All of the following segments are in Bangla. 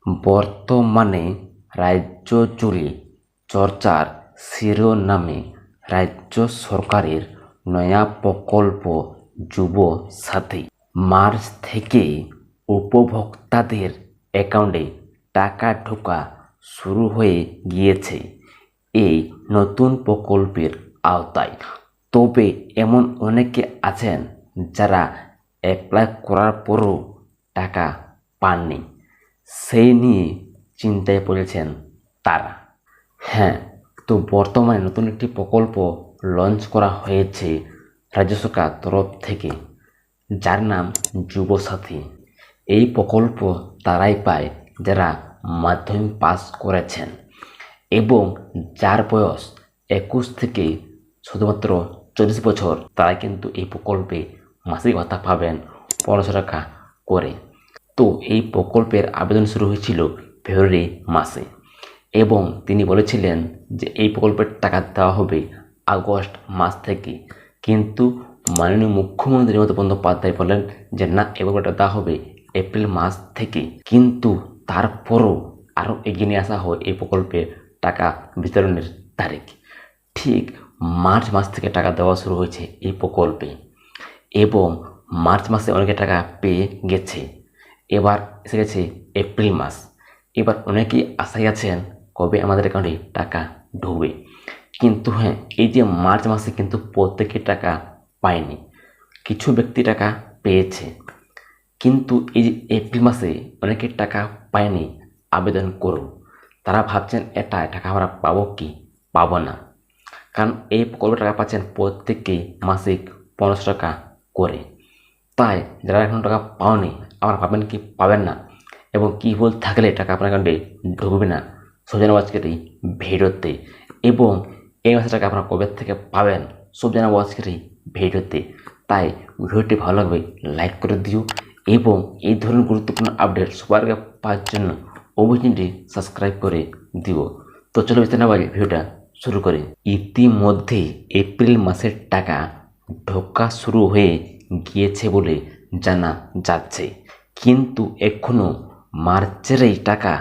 বর্তমানে রাজ্য জুড়ে চর্চার শিরোনামে রাজ্য সরকারের নয়া প্রকল্প যুব সাথী। মার্চ থেকে উপভোক্তাদের অ্যাকাউন্টে টাকা ঢোকা শুরু হয়ে গিয়েছে এই নতুন প্রকল্পের আওতায়। তবে এমন অনেকে আছেন যারা অ্যাপ্লাই করার পরও টাকা পাননি, সেই নিয়ে চিন্তায় পড়েছেন তারা। হ্যাঁ, তো বর্তমানে নতুন একটি প্রকল্প লঞ্চ করা হয়েছে রাজ্য সরকার তরফ থেকে, যার নাম যুবসাথী। এই প্রকল্প তারাই পায় যারা মাধ্যমিক পাস করেছেন এবং যার বয়স 21 থেকে শুধুমাত্র 40 বছর, তারা কিন্তু এই প্রকল্পে মাসিক ভাতা পাবেন 1500 টাকা করে। তো এই প্রকল্পের আবেদন শুরু হয়েছিল ফেব্রুয়ারি মাসে এবং তিনি বলেছিলেন যে এই প্রকল্পের টাকা দেওয়া হবে আগস্ট মাস থেকে, কিন্তু মাননীয় মুখ্যমন্ত্রী মমতা বন্দ্যোপাধ্যায় বলেন যে না, এই প্রকল্পটা দেওয়া হবে এপ্রিল মাস থেকে। কিন্তু তারপরও আরও এগিয়ে নিয়ে আসা হয় এই প্রকল্পের টাকা বিতরণের তারিখ। ঠিক মার্চ মাস থেকে টাকা দেওয়া শুরু হয়েছে এই প্রকল্পে এবং মার্চ মাসে অনেকে টাকা পেয়ে গেছে। এবার এসে গেছে এপ্রিল মাস। এবার অনেকেই আশায় আছেন কবে আমাদের অ্যাকাউন্টে টাকা ঢুকবে। কিন্তু হ্যাঁ, এই যে মার্চ মাসে কিন্তু প্রত্যেকে টাকা পায়নি, কিছু ব্যক্তি টাকা পেয়েছে। কিন্তু এই যে এপ্রিল মাসে অনেকে টাকা পায়নি, আবেদন করুন। তারা ভাবছেন টাকা আমরা পাবো কি পাবো না, কারণ এই প্রকল্পে টাকা পাচ্ছেন প্রত্যেকেই মাসিক 1500 টাকা করে। তাই যারা এখন টাকা পাওনি, আবার পাবেন কি পাবেন না এবং কী ভুল থাকলে টাকা আপনার অ্যাকাউন্টে ঢুকবে না, সব জানাবো আজকের এই ভিডিওতে। এবং এই মাসে টাকা আপনারা কবে থেকে পাবেন সব জানাবো আজকের এই ভিডিওতে। তাই ভিডিওটি ভালো লাগবে লাইক করে দিও এবং এই ধরনের গুরুত্বপূর্ণ আপডেট সবার আগে পাওয়ার জন্য অবশ্যই সাবস্ক্রাইব করে দিও। তো চলো বেশি না বাড়ি ভিডিওটা শুরু করি। ইতিমধ্যে এপ্রিল মাসের টাকা ঢোকা শুরু হয়ে গিয়েছে বলে জানা যাচ্ছে, কিন্তু এখনও মার্চের এই টাকা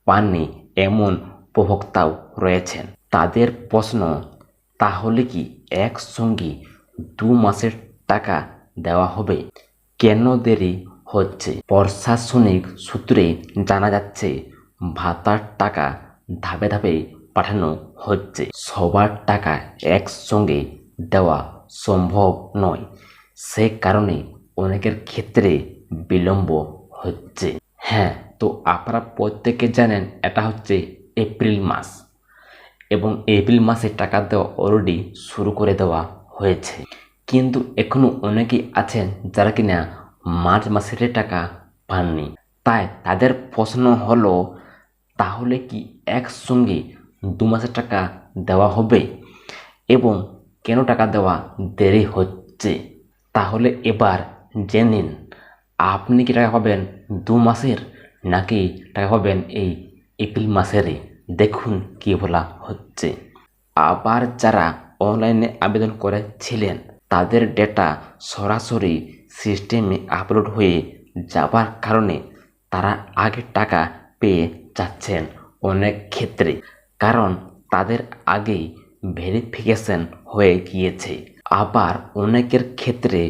পাননি এমন উপভোক্তাও রয়েছেন। তাদের প্রশ্ন, তাহলে কি একসঙ্গে 2 মাসের টাকা দেওয়া হবে? কেন দেরি হচ্ছে? প্রশাসনিক সূত্রে জানা যাচ্ছে ভাতার টাকা ধাপে ধাপে পাঠানো হচ্ছে, সবার টাকা একসঙ্গে দেওয়া সম্ভব নয়। সে কারণে অনেকের ক্ষেত্রে বিলম্ব হচ্ছে। হ্যাঁ, তো আপনারা প্রত্যেকে জানেন এটা হচ্ছে এপ্রিল মাস এবং এপ্রিল মাসে টাকা দেওয়া অলরেডি শুরু করে দেওয়া হয়েছে, কিন্তু এখনও অনেকেই আছেন যারা কিনা মার্চ মাসের টাকা পাননি। তাই তাদের প্রশ্ন হলো, তাহলে কি একসঙ্গে 2 মাসের টাকা দেওয়া হবে এবং কেন টাকা দেওয়া দেরি হচ্ছে? তাহলে এবার জেনে নিন, আপনি কি টাকা পাবেন 2 মাসের নাকি টাকা পাবেন এই এপ্রিল মাসেরই। দেখুন কি বলা হচ্ছে। আবার যারা অনলাইনে আবেদন করেছিলেন তাদের ডেটা সরাসরি সিস্টেমে আপলোড হয়ে যাবার কারণে তারা আগে টাকা পেয়ে যাচ্ছেন অনেক ক্ষেত্রে, কারণ তাদের আগেই ভেরিফিকেশন হয়ে গিয়েছে। আবার অনেকের ক্ষেত্রে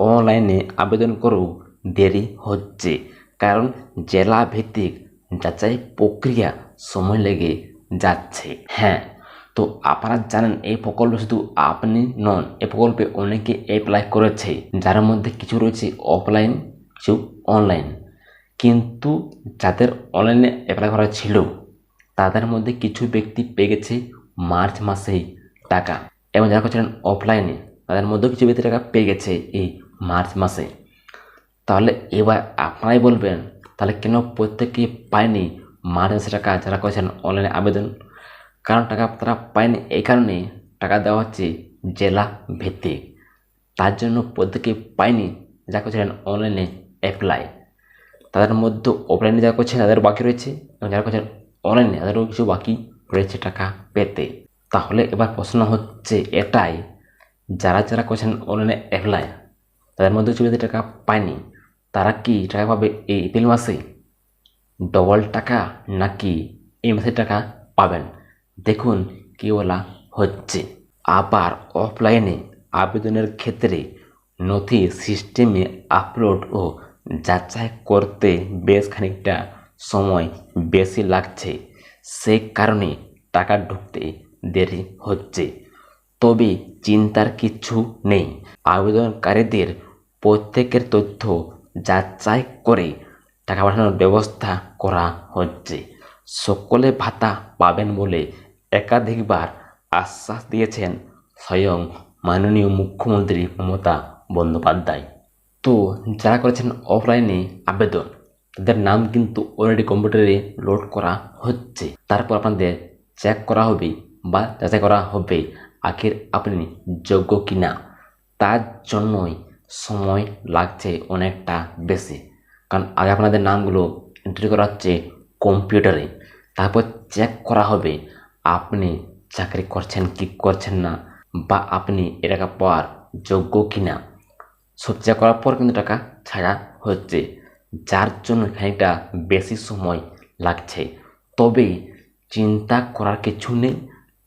অনলাইনে আবেদন করেও দেরি হচ্ছে, কারণ জেলা ভিত্তিক যাচাই প্রক্রিয়া সময় লেগে যাচ্ছে। হ্যাঁ, তো আপনারা জানেন এই প্রকল্পে শুধু আপনি নন, এই প্রকল্পে অনেকে অ্যাপ্লাই করেছে, যার মধ্যে কিছু রয়েছে অফলাইন, কিছু অনলাইন। কিন্তু যাদের অনলাইনে অ্যাপ্লাই করা ছিল তাদের মধ্যে কিছু ব্যক্তি পেয়ে গেছে মার্চ মাসেই টাকা, এবং যারা করছিলেন অফলাইনে তাদের মধ্যেও কিছু ব্যক্তি টাকা পেয়ে গেছে এই মার্চ মাসে। তাহলে এবার আপনারাই বলবেন, তাহলে কেন প্রত্যেকে পায়নি মার্চ মাসে টাকা যারা করেছেন অনলাইনে আবেদন? কারণ টাকা তারা পায়নি এই কারণে টাকা দেওয়া হচ্ছে জেলা ভিত্তিক, তার জন্য প্রত্যেকে পায়নি যারা করেছিলেন অনলাইনে অ্যাপ্লাই। তাদের মধ্যে অফলাইনে যারা করছেন তাদের বাকি রয়েছে এবং যারা করছেন অনলাইনে তাদেরও কিছু বাকি রয়েছে টাকা পেতে। তাহলে এবার প্রশ্ন হচ্ছে এটাই, যারা যারা করছেন অনলাইনে অ্যাপ্লাই তাদের মধ্যে কিছু টাকা পায়নি, তারা কি টাকা পাবে এই এপ্রিল মাসে? ডবল টাকা নাকি এই মাসে টাকা পাবেন, দেখুন কি বলা হচ্ছে। আবার অফলাইনে আবেদনের ক্ষেত্রে নথি সিস্টেমে আপলোড ও যাচাই করতে বেশ খানিকটা সময় বেশি লাগছে, সে কারণে টাকা ঢুকতে দেরি হচ্ছে। তবে চিন্তার কিছু নেই, আবেদনকারীদের প্রত্যেকের তথ্য যাচাই করে টাকা পাঠানোর ব্যবস্থা করা হচ্ছে। সকলে ভাতা পাবেন বলে একাধিকবার আশ্বাস দিয়েছেন স্বয়ং মাননীয় মুখ্যমন্ত্রী মমতা বন্দ্যোপাধ্যায়। তো যারা করেছেন অফলাইনে আবেদন, তাদের নাম কিন্তু অলরেডি কম্পিউটারে লোড করা হচ্ছে। তারপর আপনাদের চেক করা হবে বা যাচাই করা হবে আখের আপনি যোগ্য কিনা। তার জন্যই সময় লাগছে অনেকটা বেশি, কারণ আগে আপনাদের নামগুলো এন্ট্রি করা হচ্ছে কম্পিউটারে, তারপর চেক করা হবে আপনি চাকরি করছেন কি করছেন না, বা আপনি এ টাকা পাওয়ার যোগ্য কিনা। সব চেক করার পর কিন্তু টাকা ছাড়া হচ্ছে, যার জন্য খানিকটা বেশি সময় লাগছে। তবে চিন্তা করার কিছু নেই,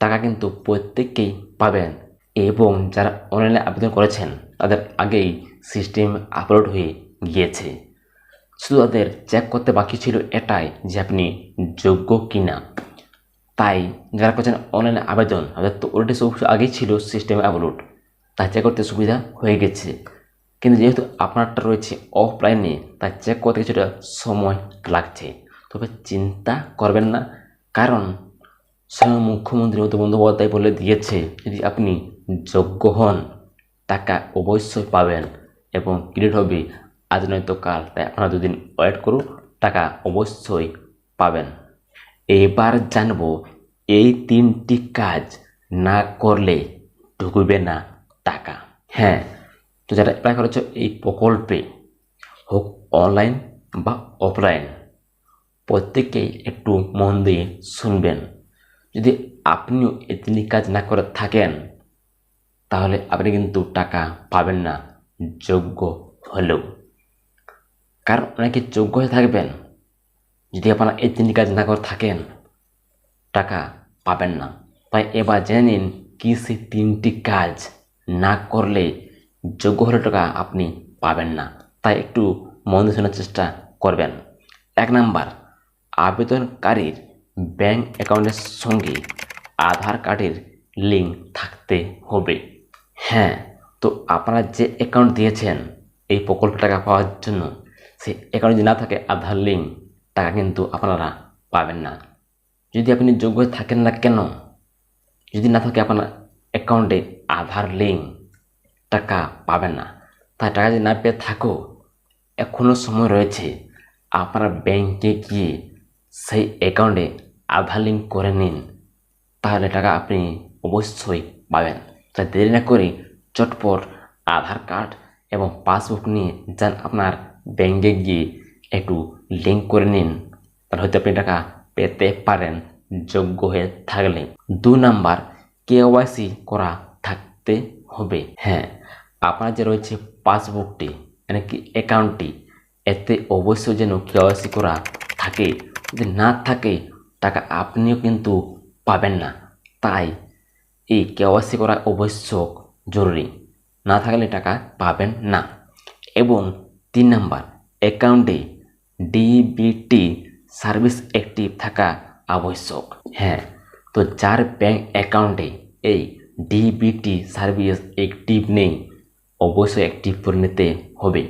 টাকা কিন্তু প্রত্যেককেই পাবেন। এবং যারা অনলাইনে আবেদন করেছেন তাদের আগেই সিস্টেম আপলোড হয়ে গিয়েছে, শুধু তাদের চেক করতে বাকি ছিল এটাই যে আপনি যোগ্য কিনা। তাই যারা করছেন অনলাইনে আবেদন, তাদের তো অলরেডি সব আগেই ছিল সিস্টেমে আপলোড, তাই চেক করতে সুবিধা হয়ে গেছে। কিন্তু যেহেতু আপনারটা রয়েছে অফলাইনে, তাই চেক করতে কিছুটা সময় লাগছে। তবে চিন্তা করবেন না, কারণ স্বয়ং মুখ্যমন্ত্রী মমতা বন্দ্যোপাধ্যায় বলে দিয়েছে যদি আপনি যোগ্য হন টাকা অবশ্যই পাবেন এবং ক্রেডিট হবে আজ নয়তো কাল। তাই আপনারা দুদিন ওয়েট করুন, টাকা অবশ্যই পাবেন। এবার জানবো এই 3টি কাজ না করলে ঢুকবে না টাকা। হ্যাঁ, তো যারা অ্যাপ্লাই করেছ এই প্রকল্পে, হোক অনলাইন বা অফলাইন, প্রত্যেকেই একটু মন দিয়ে শুনবেন। যদি আপনিও এই 3টি কাজ না করে থাকেন, তাহলে আপনি কিন্তু টাকা পাবেন না যোগ্য হলেও। কারণ অনেকে যোগ্য হয়ে থাকবেন, যদি আপনারা এই 3টি কাজ না করে থাকেন টাকা পাবেন না। তাই এবার জেনে নিন কি সেই 3টি কাজ না করলে যোগ্য হলে টাকা আপনি পাবেন না। তাই একটু মন দিয়ে শোনার চেষ্টা করবেন। 1 নাম্বার, আবেদনকারীর ব্যাংক অ্যাকাউন্টের সঙ্গে আধার কার্ডের লিঙ্ক থাকতে হবে। হ্যাঁ, তো আপনারা যে অ্যাকাউন্ট দিয়েছেন এই প্রকল্প টাকা পাওয়ার জন্য, সেই অ্যাকাউন্ট যদি না থাকে আধার লিঙ্ক, টাকা কিন্তু আপনারা পাবেন না। যদি আপনি যোগ্য হয়ে থাকেন না কেন, যদি না থাকে আপনার অ্যাকাউন্টে আধার লিঙ্ক, টাকা পাবেন না। তাই টাকা যদি না পেয়ে থাকো, এখনও সময় রয়েছে, আপনারা ব্যাংকে গিয়ে সেই অ্যাকাউন্টে আধার লিঙ্ক করে নিন, তাহলে টাকা আপনি অবশ্যই পাবেন। তাই দেরি না করে চটপট আধার কার্ড এবং পাসবুক নিয়ে যান আপনার ব্যাংকে গিয়ে একটু লিঙ্ক করে নিন, তাহলে হয়তো আপনি টাকা পেতে পারেন যোগ্য হয়ে থাকলে। 2 নাম্বার, কেওয়াইসি করা থাকতে হবে। হ্যাঁ, আপনার যে রয়েছে পাসবুকটি মানে কি অ্যাকাউন্টটি, এতে অবশ্যই যেন কেওয়াইসি করা থাকে। যদি না থাকে টাকা আপনিও কিন্তু পাবেন না। তাই এই কেওয়াইসি করা অবশ্যক জরুরি, না থাকলে টাকা পাবেন না। এবং 3 নাম্বার, অ্যাকাউন্টে ডিবিটি সার্ভিস অ্যাক্টিভ থাকা আবশ্যক। হ্যাঁ, তো যার ব্যাংক অ্যাকাউন্টে এই ডিবিটি সার্ভিস অ্যাক্টিভ নেই, অবশ্যই অ্যাক্টিভ করে নিতে হবে।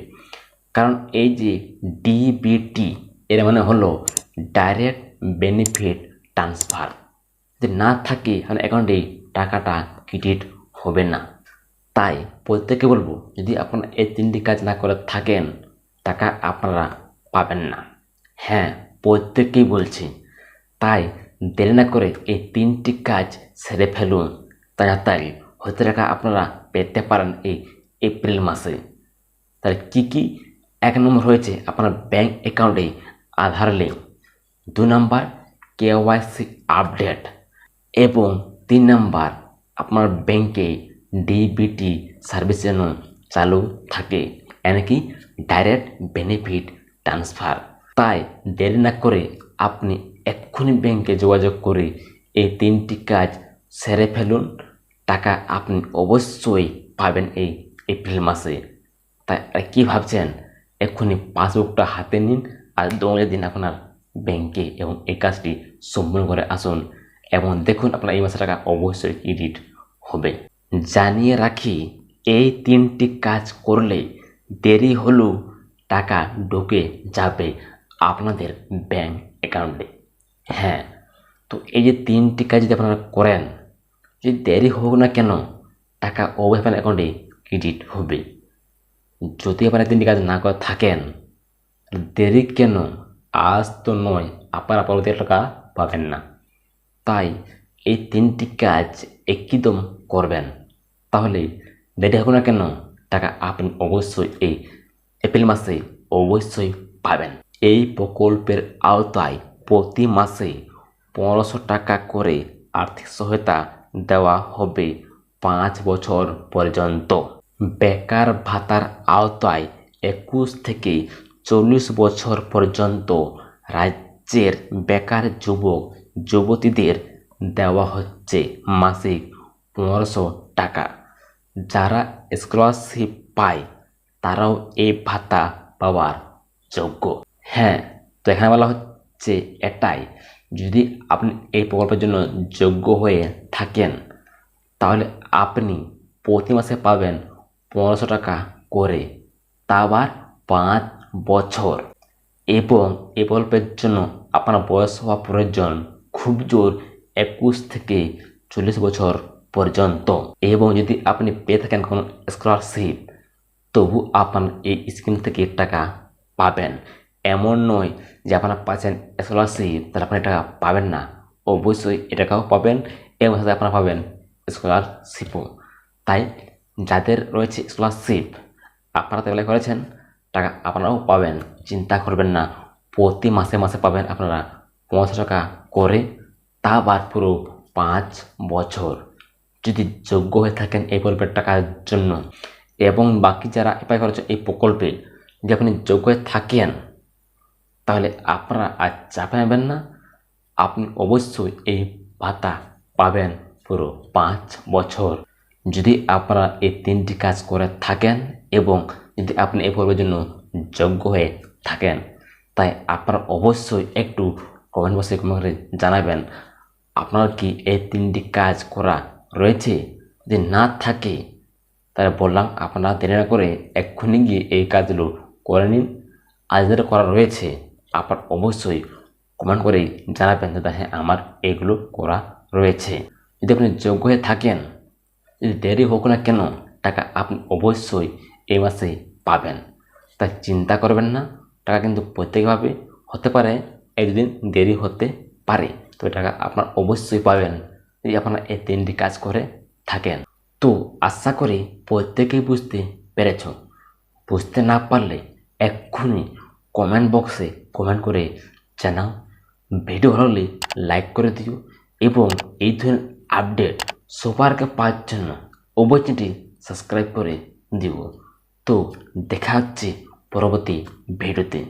কারণ এই যে ডিবিটি, এর মানে হলো ডাইরেক্ট বেনিফিট ট্রান্সফার, যদি না থাকে তাহলে অ্যাকাউন্টে টাকাটা ক্রেডিট হবে না। তাই প্রত্যেকে বলবো, যদি আপনারা এই 3টি কাজ না করে থাকেন টাকা আপনারা পাবেন না। হ্যাঁ, প্রত্যেকেই বলছি। তাই দেরি না করে এই 3টি কাজ সেরে ফেলুন তাড়াতাড়ি, হয়তো টাকা আপনারা পেতে পারেন এই এপ্রিল মাসে। তাহলে কী কী? 1 নম্বর হয়েছে আপনার ব্যাংক অ্যাকাউন্টে আধার লিঙ্ক, 2 নাম্বার কেওয়াইসি আপডেট, এবং 3 নাম্বার আপনার ব্যাংকে ডিবিটি সার্ভিস যেন চালু থাকে, এমনকি ডাইরেক্ট বেনিফিট ট্রান্সফার। তাই দেরি না করে আপনি এক্ষুনি ব্যাংকে যোগাযোগ করে এই 3টি কাজ সেরে ফেলুন। টাকা আপনি অবশ্যই পাবেন এই এপ্রিল মাসে। তাই আর কি ভাবছেন, এক্ষুনি পাসবুকটা হাতে নিন আর দৌড়ে দিন আপনার ব্যাংকে এবং এই কাজটি সম্পূর্ণ করে আসুন এবং দেখুন আপনার এই মাসে টাকা অবশ্যই ক্রেডিট হবে। জানিয়ে রাখি, এই 3টি কাজ করলে দেরি হলেও টাকা ঢুকে যাবে আপনাদের ব্যাংক অ্যাকাউন্টে। হ্যাঁ, তো এই যে 3টি কাজ যদি আপনারা করেন, যদি দেরি হোক না কেন, টাকা অবশ্যই আপনার অ্যাকাউন্টে ক্রেডিট হবে। যদি আপনারা 3টি কাজ না করে থাকেন, দেরি কেন, আজ তো নয়, আপনারা পরবর্তী টাকা পাবেন না। তাই এই 3টি কাজ একদম করবেন, তাহলে দেরি হোক না কেন টাকা আপনি অবশ্যই এই এপ্রিল মাসে অবশ্যই পাবেন। এই প্রকল্পের আওতায় প্রতি মাসে 1500 টাকা করে আর্থিক সহায়তা দেওয়া হবে 5 বছর পর্যন্ত। বেকার ভাতার আওতায় 21 থেকে 40 বছর পর্যন্ত রাজ্যের বেকার যুবক যুবতীদের দেওয়া হচ্ছে মাসিক 1500 টাকা। যারা স্কলারশিপ পায় তারাও এই ভাতা পাওয়ার যোগ্য। হ্যাঁ, তো এখানে বলা হচ্ছে এটাই, যদি আপনি এই প্রকল্পের জন্য যোগ্য হয়ে থাকেন তাহলে আপনি প্রতি মাসে পাবেন 1500 টাকা করে, তা আবার 5 বছর। এবং এই প্রকল্পের জন্য আপনার বয়স হওয়া প্রয়োজন খুব জোর 21 থেকে 40 বছর পর্যন্ত। এবং যদি আপনি পেয়ে থাকেন কোনো স্কলারশিপ, তবু আপনার এই স্কিম থেকে টাকা পাবেন। এমন নয় যে আপনারা পাচ্ছেন স্কলারশিপ তাহলে আপনি টাকা পাবেন না, অবশ্যই এ টাকাও পাবেন এবং সাথে আপনারা পাবেন স্কলারশিপও। তাই যাদের রয়েছে স্কলারশিপ, আপনারা তো অ্যাপ্লাই করেছেন, টাকা আপনারাও পাবেন, চিন্তা করবেন না। প্রতি মাসে মাসে পাবেন আপনারা 1500 টাকা করে, তা আবার পুরো 5 বছর যদি যোগ্য হয়ে থাকেন এই প্রকল্পের টাকার জন্য। এবং বাকি যারা অ্যাপ্লাই করেছে এই প্রকল্পে, যদি আপনি যোগ্য হয়ে থাকেন তাহলে আপনারা আর চাপে নেবেন না, আপনি অবশ্যই এই ভাতা পাবেন পুরো 5 বছর যদি আপনারা এই 3টি কাজ করে থাকেন এবং যদি আপনি এই প্রকল্পের জন্য যোগ্য হয়ে থাকেন। তাই আপনারা অবশ্যই একটু কমেন্ট বক্সে কমেন্ট করে জানাবেন আপনার কি এই 3টি কাজ করা রয়েছে। যদি না থাকে তাহলে বললাম আপনারা দেরি না করে এক্ষুনি গিয়ে এই কাজগুলো করে নিন। আর যেটা করা রয়েছে আপনার অবশ্যই কমেন্ট করে জানাবেন দাদা হ্যাঁ আমার এগুলো করা রয়েছে। যদি আপনি যোগ্য হয়ে থাকেন, যদি দেরি হোক না কেন টাকা আপনি অবশ্যই এই মাসে পাবেন। তাই চিন্তা করবেন না, টাকা কিন্তু প্রত্যেকভাবে হতে পারে, একদিন দেরি হতে পারে, তো টাকা আপনার অবশ্যই পাবেন যদি আপনারা এই 3টি কাজ করে থাকেন। তো আশা করি প্রত্যেকেই বুঝতে পেরেছ। বুঝতে না পারলে এক্ষুনি কমেন্ট বক্সে কমেন্ট করে জানাও। ভিডিও ভালো লাগলে লাইক করে দিও এবং এই ধরনের আপডেট সবার আগে পাওয়ার জন্য অবশ্যই সাবস্ক্রাইব করে দিও। তো দেখা হচ্ছে পরবর্তী ভিডিওতে।